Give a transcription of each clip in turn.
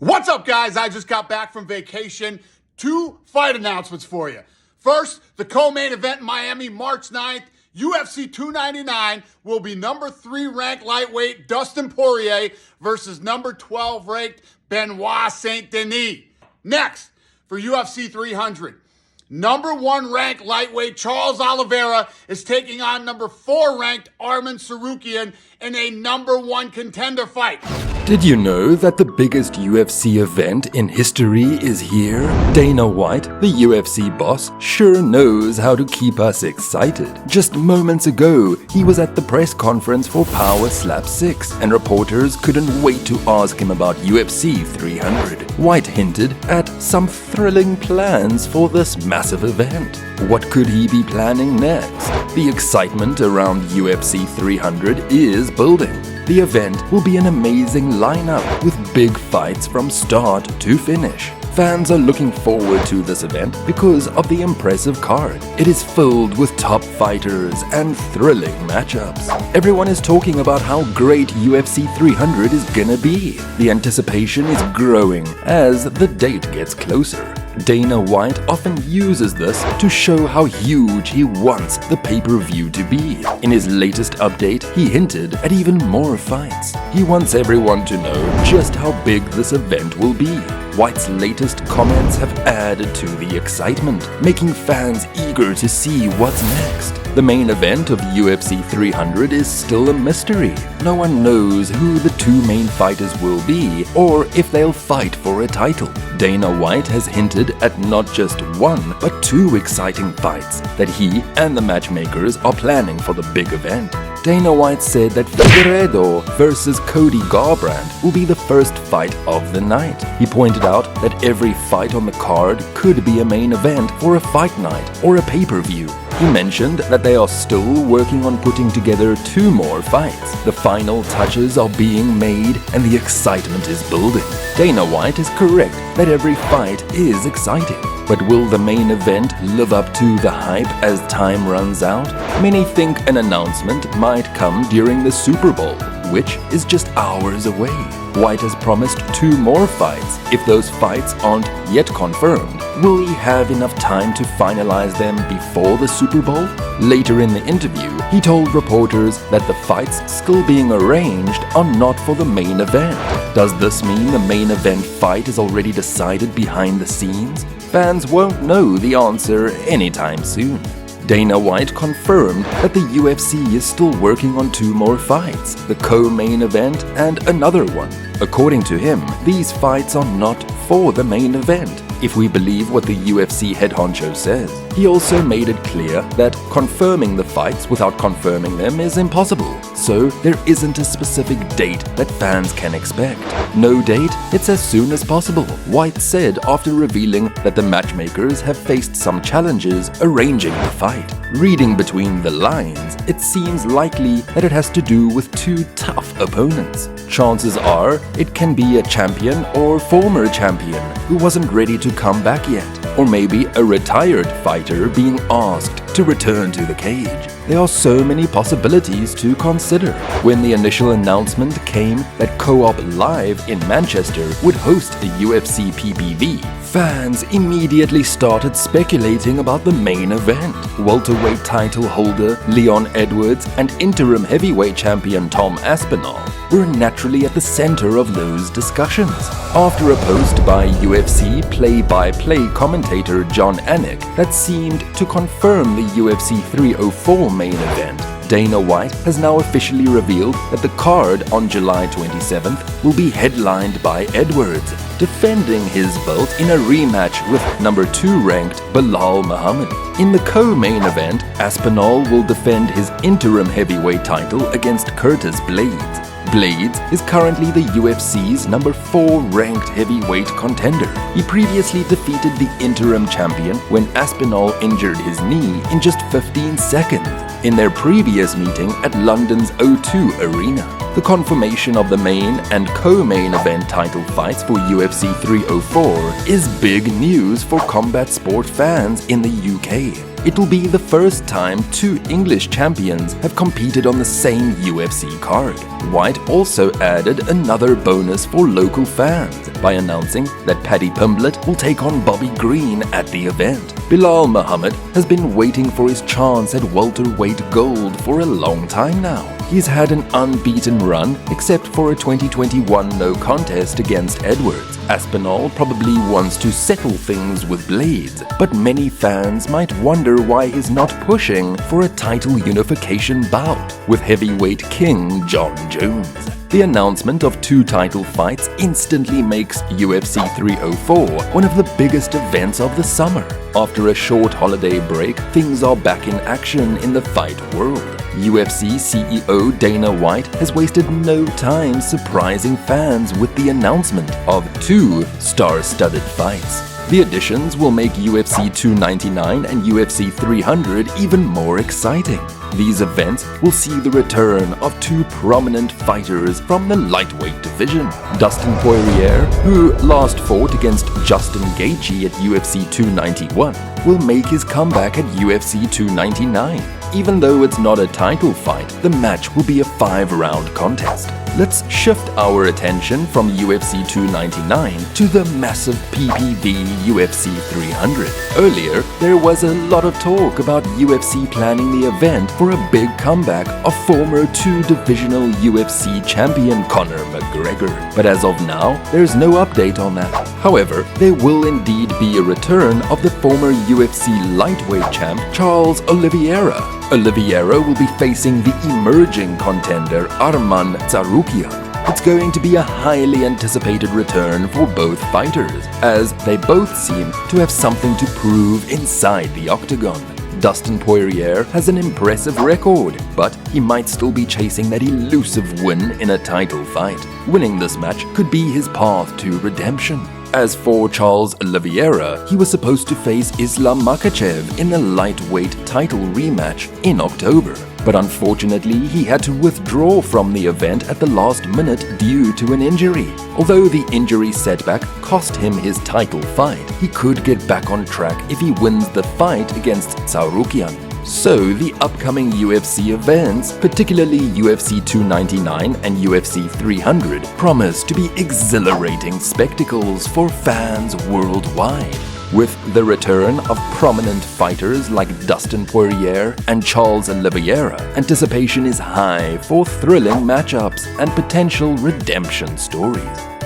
What's up, guys? I just got back from vacation. 2 fight announcements for you. First, the co-main event in Miami, March 9th. UFC 299 will be number 3 ranked lightweight Dustin Poirier versus number 12 ranked Benoit Saint-Denis. Next, for UFC 300, number 1 ranked lightweight Charles Oliveira is taking on number 4 ranked Arman Tsarukyan in a number 1 contender fight. Did you know that the biggest UFC event in history is here? Dana White, the UFC boss, sure knows how to keep us excited. Just moments ago, he was at the press conference for Power Slap 6, and reporters couldn't wait to ask him about UFC 300. White hinted at some thrilling plans for this massive event. What could he be planning next? The excitement around UFC 300 is building. The event will be an amazing lineup with big fights from start to finish. Fans are looking forward to this event because of the impressive card. It is filled with top fighters and thrilling matchups. Everyone is talking about how great UFC 300 is gonna be. The anticipation is growing as the date gets closer. Dana White often uses this to show how huge he wants the pay-per-view to be. In his latest update, he hinted at even more fights. He wants everyone to know just how big this event will be. White's latest comments have added to the excitement, making fans eager to see what's next. The main event of UFC 300 is still a mystery. No one knows who the 2 main fighters will be or if they'll fight for a title. Dana White has hinted at not just 1, but 2 exciting fights that he and the matchmakers are planning for the big event. Dana White said that Figueiredo versus Cody Garbrandt will be the first fight of the night. He pointed out that every fight on the card could be a main event for a fight night or a pay-per-view. He mentioned that they are still working on putting together 2 more fights. The final touches are being made and the excitement is building. Dana White is correct that every fight is exciting. But will the main event live up to the hype as time runs out? Many think an announcement might come during the Super Bowl, which is just hours away. White has promised 2 more fights. If those fights aren't yet confirmed, will he have enough time to finalize them before the Super Bowl? Later in the interview, he told reporters that the fights still being arranged are not for the main event. Does this mean the main event fight is already decided behind the scenes? Fans won't know the answer anytime soon. Dana White confirmed that the UFC is still working on 2 more fights, the co-main event and another one. According to him, these fights are not for the main event, if we believe what the UFC head honcho says. He also made it clear that confirming the fights without confirming them is impossible, so there isn't a specific date that fans can expect. No date, it's as soon as possible, White said after revealing that the matchmakers have faced some challenges arranging the fight. Reading between the lines, it seems likely that it has to do with 2 tough opponents. Chances are it can be a champion or former champion who wasn't ready to come back yet, or maybe a retired fighter being asked to return to the cage. There are so many possibilities to consider. When the initial announcement came that Co-op Live in Manchester would host a UFC PPV, fans immediately started speculating about the main event. Welterweight title holder Leon Edwards and interim heavyweight champion Tom Aspinall were naturally at the center of those discussions. After a post by UFC play-by-play commentator John Anik that seemed to confirm the UFC 304 main event, Dana White has now officially revealed that the card on July 27th will be headlined by Edwards, defending his belt in a rematch with number 2 ranked Belal Muhammad. In the co-main event, Aspinall will defend his interim heavyweight title against Curtis Blades. Blades is currently the UFC's number 4 ranked heavyweight contender. He previously defeated the interim champion when Aspinall injured his knee in just 15 seconds in their previous meeting at London's O2 Arena. The confirmation of the main and co-main event title fights for UFC 304 is big news for combat sport fans in the UK. It'll be the first time two English champions have competed on the same UFC card. White also added another bonus for local fans by announcing that Paddy Pimblett will take on Bobby Green at the event. Bilal Muhammad has been waiting for his chance at welterweight gold for a long time now. He's had an unbeaten run except for a 2021 no contest against Edwards. Aspinall probably wants to settle things with Blades, but many fans might wonder why he's not pushing for a title unification bout with heavyweight king John Jones. The announcement of two title fights instantly makes UFC 304 one of the biggest events of the summer. After a short holiday break, things are back in action in the fight world. UFC CEO Dana White has wasted no time surprising fans with the announcement of two star-studded fights. The additions will make UFC 299 and UFC 300 even more exciting. These events will see the return of two prominent fighters from the lightweight division. Dustin Poirier, who last fought against Justin Gaethje at UFC 291, will make his comeback at UFC 299. Even though it's not a title fight, the match will be a 5-round contest. Let's shift our attention from UFC 299 to the massive PPV UFC 300. Earlier, there was a lot of talk about UFC planning the event for a big comeback of former two-divisional UFC champion Conor McGregor. But as of now, there's no update on that. However, there will indeed be a return of the former UFC lightweight champ Charles Oliveira. Oliveira will be facing the emerging contender Arman Tsarukyan. It's going to be a highly anticipated return for both fighters, as they both seem to have something to prove inside the octagon. Dustin Poirier has an impressive record, but he might still be chasing that elusive win in a title fight. Winning this match could be his path to redemption. As for Charles Oliveira, he was supposed to face Islam Makhachev in a lightweight title rematch in October. But unfortunately, he had to withdraw from the event at the last minute due to an injury. Although the injury setback cost him his title fight, he could get back on track if he wins the fight against Tsarukyan. So the upcoming UFC events, particularly UFC 299 and UFC 300, promise to be exhilarating spectacles for fans worldwide. With the return of prominent fighters like Dustin Poirier and Charles Oliveira, anticipation is high for thrilling matchups and potential redemption stories.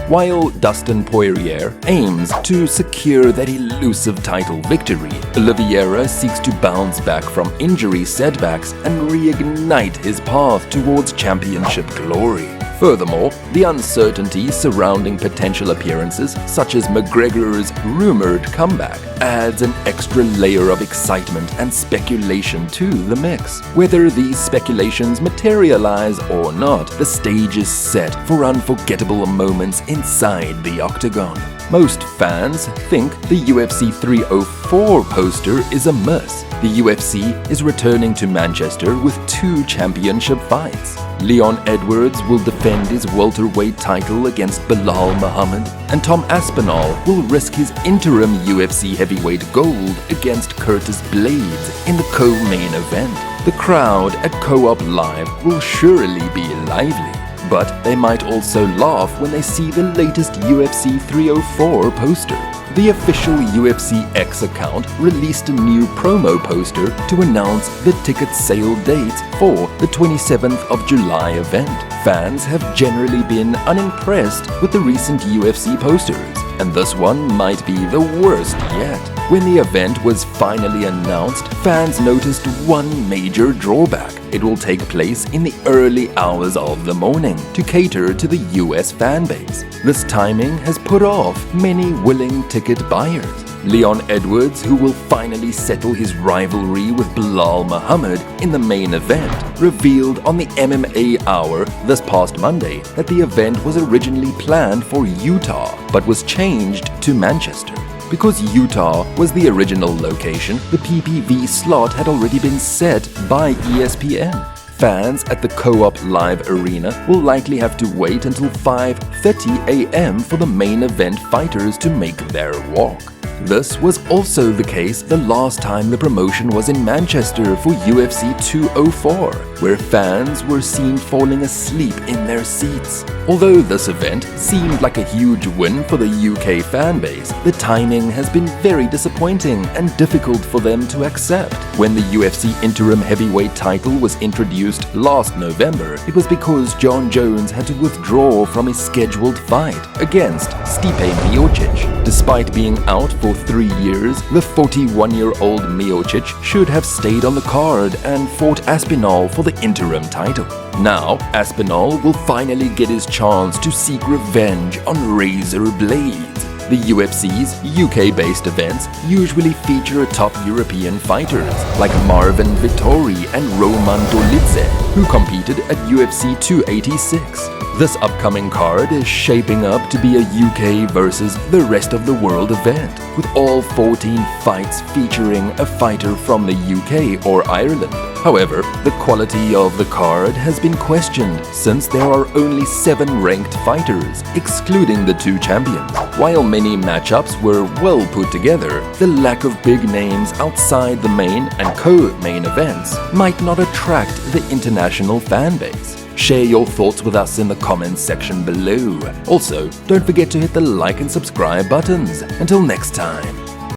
While Dustin Poirier aims to secure that elusive title victory, Oliveira seeks to bounce back from injury setbacks and reignite his path towards championship glory. Furthermore, the uncertainty surrounding potential appearances, such as McGregor's rumored comeback, adds an extra layer of excitement and speculation to the mix. Whether these speculations materialize or not, the stage is set for unforgettable moments inside the octagon. Most fans think the UFC 304 poster is a miss. The UFC is returning to Manchester with two championship fights. Leon Edwards will defend his welterweight title against Bilal Muhammad, and Tom Aspinall will risk his interim UFC heavyweight gold against Curtis Blades in the co-main event. The crowd at Co-op Live will surely be lively, but they might also laugh when they see the latest UFC 304 poster. The official UFC X account released a new promo poster to announce the ticket sale dates for the 27th of July event. Fans have generally been unimpressed with the recent UFC posters, and this one might be the worst yet. When the event was finally announced, fans noticed one major drawback. It will take place in the early hours of the morning to cater to the US fanbase. This timing has put off many willing ticket buyers. Leon Edwards, who will finally settle his rivalry with Bilal Muhammad in the main event, revealed on the MMA Hour this past Monday that the event was originally planned for Utah but was changed to Manchester. Because Utah was the original location, the PPV slot had already been set by ESPN. Fans at the Co-op Live Arena will likely have to wait until 5:30 a.m. for the main event fighters to make their walk. This was also the case the last time the promotion was in Manchester for UFC 204, where fans were seen falling asleep in their seats. Although this event seemed like a huge win for the UK fan base, the timing has been very disappointing and difficult for them to accept. When the UFC interim heavyweight title was introduced last November, it was because Jon Jones had to withdraw from his scheduled fight against Stipe Miocic. Despite being out for 3 years, the 41-year-old Miocic should have stayed on the card and fought Aspinall for the interim title. Now, Aspinall will finally get his chance to seek revenge on Razor Blades. The UFC's UK-based events usually feature top European fighters like Marvin Vettori and Roman Dolidze, who competed at UFC 286. This upcoming card is shaping up to be a UK versus the rest of the world event, with all 14 fights featuring a fighter from the UK or Ireland. However, the quality of the card has been questioned since there are only 7 ranked fighters, excluding the 2 champions. While many matchups were well put together, the lack of big names outside the main and co-main events might not attract the international fan base. Share your thoughts with us in the comments section below. Also, don't forget to hit the like and subscribe buttons. Until next time.